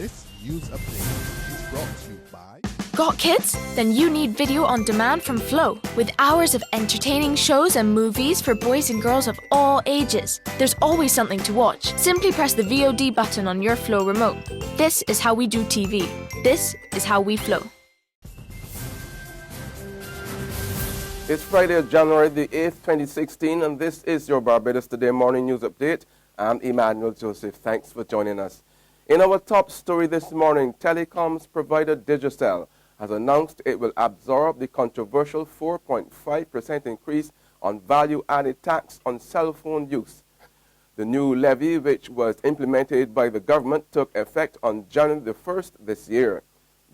This news update is brought to you by... Got kids? Then you need video on demand from Flow, with hours of entertaining shows and movies for boys and girls of all ages. There's always something to watch. Simply press the VOD button on your Flow remote. This is how we do TV. This is how we Flow. It's Friday, January the 8th, 2016, and this is your Barbados Today morning news update. I'm Emmanuel Joseph. Thanks for joining us. In our top story this morning, Telecoms provider Digicel has announced it will absorb the controversial 4.5% increase on value-added tax on cell phone use. The new levy, which was implemented by the government, took effect on January the 1st this year.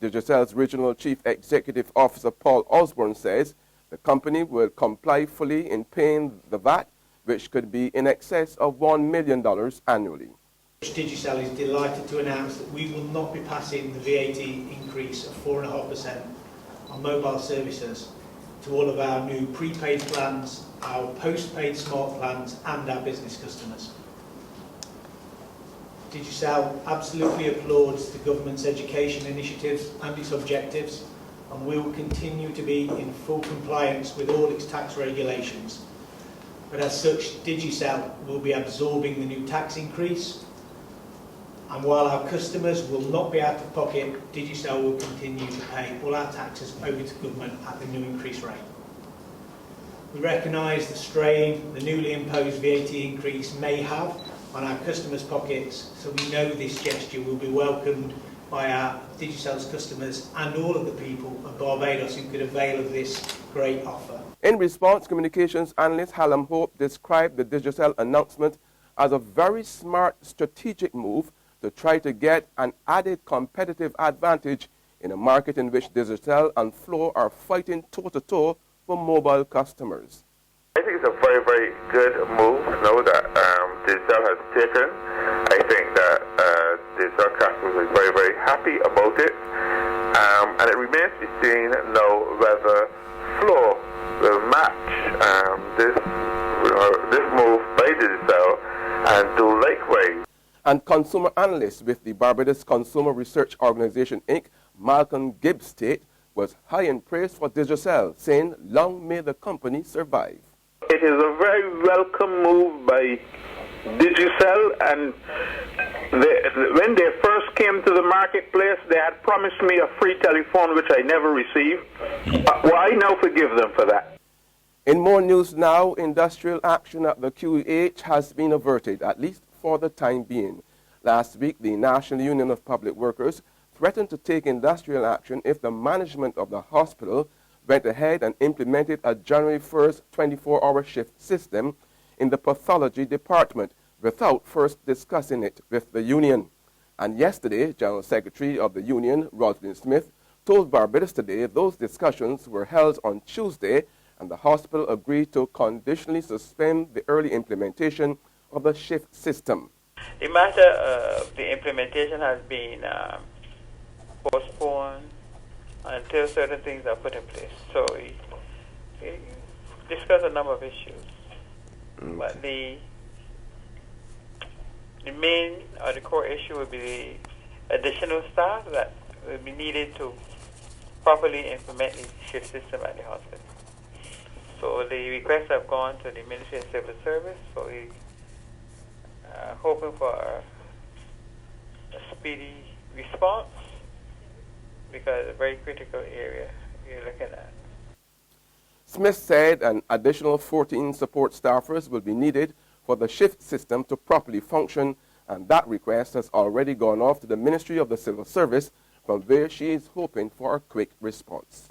Digicel's Regional Chief Executive Officer Paul Osborne says the company will comply fully in paying the VAT, which could be in excess of $1 million annually. Digicel is delighted to announce that we will not be passing the VAT increase of 4.5% on mobile services to all of our new prepaid plans, our postpaid smart plans and our business customers. Digicel absolutely applauds the government's education initiatives and its objectives, and we will continue to be in full compliance with all its tax regulations. But as such, Digicel will be absorbing the new tax increase, and while our customers will not be out of pocket, Digicel will continue to pay all our taxes over to government at the new increased rate. We recognise the strain the newly imposed VAT increase may have on our customers' pockets, so we know this gesture will be welcomed by our Digicel's customers and all of the people of Barbados who could avail of this great offer. In response, communications analyst Hallam Hope described the Digicel announcement as a very smart strategic move to try to get an added competitive advantage in a market in which Digicel and Flow are fighting toe-to-toe for mobile customers. I think it's a very, very good move now that Digicel has taken. I think that Digicel customers are very, very happy about it. And it remains to be seen now whether Flow will match this move by Digicel and do likewise. And consumer analyst with the Barbados Consumer Research Organization, Inc., Malcolm Gibbs Tate, was high in praise for Digicel, saying, "Long may the company survive." It is a very welcome move by Digicel, and when they first came to the marketplace, they had promised me a free telephone, which I never received. Well, I now forgive them for that. In more news now, industrial action at the QEH has been averted, at least for the time being. Last week, the National Union of Public Workers threatened to take industrial action if the management of the hospital went ahead and implemented a January 1st 24-hour shift system in the pathology department without first discussing it with the union. And yesterday, General Secretary of the union, Rosalind Smith, told Barbados Today those discussions were held on Tuesday and the hospital agreed to conditionally suspend the early implementation of the shift system. The matter of the implementation has been postponed until certain things are put in place. So we discussed a number of issues. But the main or the core issue would be the additional staff that will be needed to properly implement the shift system at the hospital. So the requests have gone to the Ministry of Civil Service, so we are hoping for a speedy response because it's a very critical area you're looking at. Smith said an additional 14 support staffers will be needed for the shift system to properly function, and that request has already gone off to the Ministry of the Civil Service, from where she is hoping for a quick response.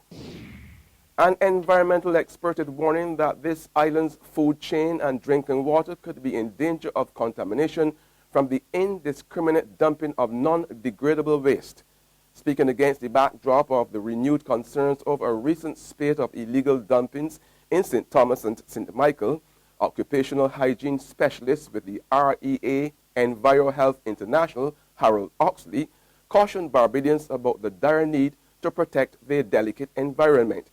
An environmental expert is warning that this island's food chain and drinking water could be in danger of contamination from the indiscriminate dumping of non-degradable waste. Speaking against the backdrop of the renewed concerns over a recent spate of illegal dumpings in St. Thomas and St. Michael, occupational hygiene specialist with the REA Enviro Health International, Harold Oxley, cautioned Barbadians about the dire need to protect their delicate environment.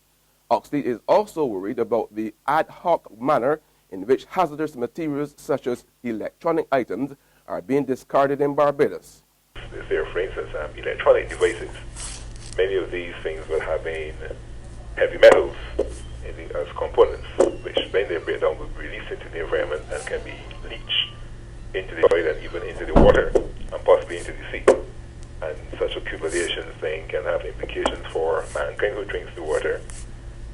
Oxley is also worried about the ad hoc manner in which hazardous materials such as electronic items are being discarded in Barbados. there, for instance, electronic devices. Many of these things will have heavy metals as components, which when they break down will be released into the environment and can be leached into the soil and even into the water and possibly into the sea. And such accumulations then can have implications for mankind who drinks the water,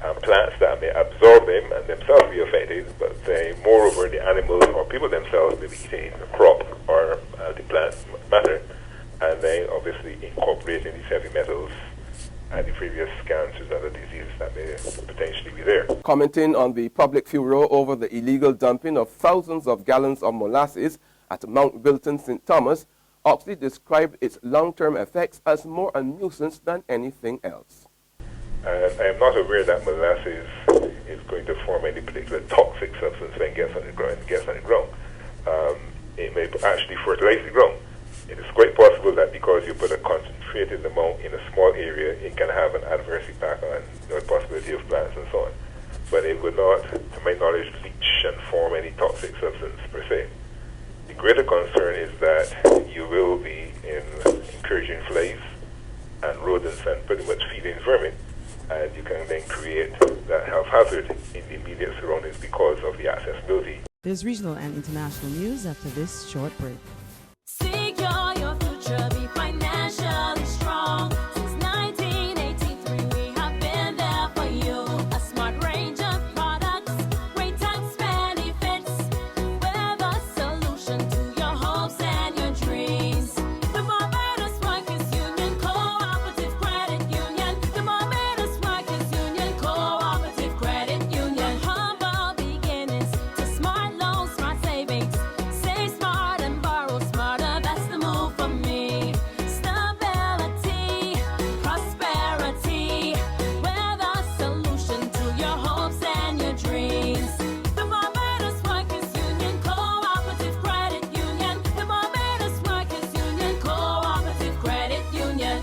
and plants that may absorb them and themselves be affected, but moreover the animals or people themselves may be eating the crop or the plant matter, and then obviously incorporating these heavy metals and the previous cancers and other diseases that may potentially be there. Commenting on the public furor over the illegal dumping of thousands of gallons of molasses at Mount Wilton, St. Thomas, Oxley described its long-term effects as more a nuisance than anything else. I am not aware that molasses is going to form any particular toxic substance when it gets on the ground. It may actually fertilize the ground. It is quite possible that because you put a concentrated amount in a small area, it can have an adverse impact on the possibility of plants and so on. But it would not, to my knowledge, leach and form any toxic substance per se. The greater concern is that you will be encouraging flies and rodents and pretty much feeding vermin, and you can then create that health hazard in the immediate surroundings because of the accessibility. There's regional and international news after this short break. Secure your future, be financially strong. Since 1983, we have been there for you. A smart range of products, great tax benefits. We're the solution to your hopes and your dreams. The Barbados Workers Union Cooperative Credit Union. The Barbados Workers Union Cooperative Credit Union. Humble beginnings to smart loans, smart savings. Save smart and borrow smarter. That's the move for me. Stability, prosperity. We're the solution to your hopes and your dreams. The Barbados Workers Union Cooperative Credit Union. The Barbados Workers Union Cooperative Credit Union.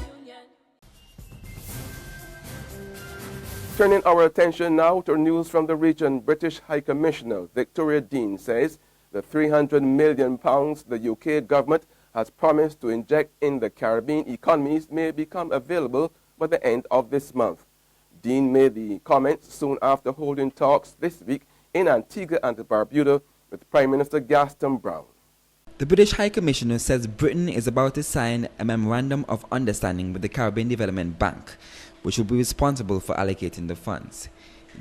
Turning our attention now to news from the region, British High Commissioner Victoria Dean says the £300 million the UK government has promised to inject in the Caribbean economies may become available by the end of this month. Dean made the comments soon after holding talks this week in Antigua and Barbuda with Prime Minister Gaston Brown. The British High Commissioner says Britain is about to sign a memorandum of understanding with the Caribbean Development Bank, which will be responsible for allocating the funds.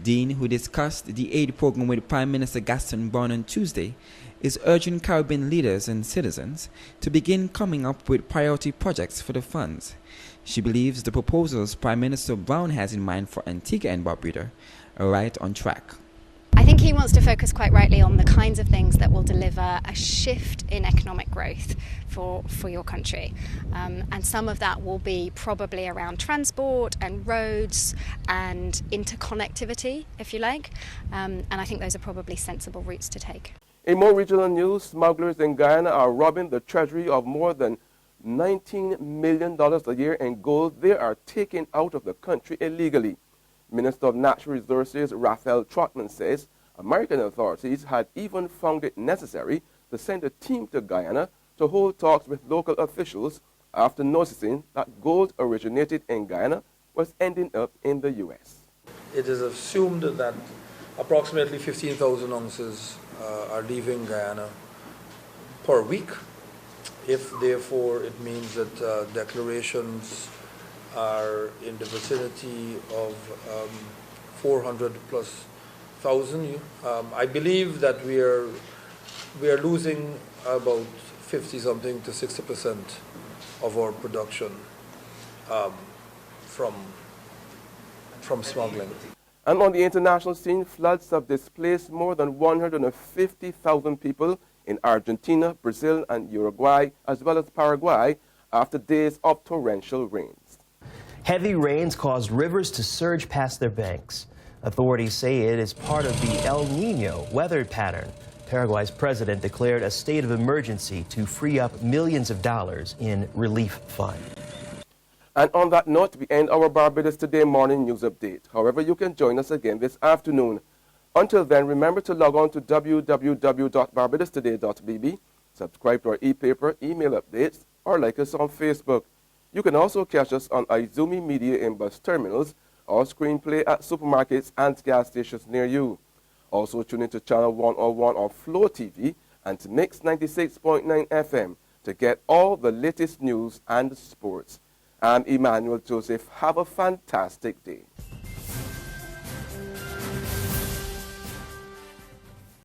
Dean, who discussed the aid program with Prime Minister Gaston Brown on Tuesday, is urging Caribbean leaders and citizens to begin coming up with priority projects for the funds. She believes the proposals Prime Minister Brown has in mind for Antigua and Barbuda are right on track. I think he wants to focus quite rightly on the kinds of things that will deliver a shift in economic growth for your country. And some of that will be probably around transport and roads and interconnectivity, if you like. And I think those are probably sensible routes to take. In more regional news, smugglers in Guyana are robbing the treasury of more than $19 million a year in gold they are taking out of the country illegally. Minister of Natural Resources Raphael Trotman says American authorities had even found it necessary to send a team to Guyana to hold talks with local officials after noticing that gold originated in Guyana was ending up in the U.S. It is assumed that approximately 15,000 ounces are leaving Guyana per week. If therefore it means that declarations are in the vicinity of 400 plus thousand, I believe that we are losing about 50 something to 60% of our production from smuggling. And on the international scene, floods have displaced more than 150,000 people in Argentina, Brazil, and Uruguay, as well as Paraguay, after days of torrential rains. Heavy rains caused rivers to surge past their banks. Authorities say it is part of the El Niño weather pattern. Paraguay's president declared a state of emergency to free up millions of dollars in relief fund. And on that note, we end our Barbados Today morning news update. However, you can join us again this afternoon. Until then, remember to log on to www.barbadostoday.bb, subscribe to our e-paper, email updates, or like us on Facebook. You can also catch us on Izumi Media in bus terminals or screenplay at supermarkets and gas stations near you. Also tune into Channel 101 on Flow TV and to Mix 96.9 FM to get all the latest news and sports. I'm Emmanuel Joseph. Have a fantastic day.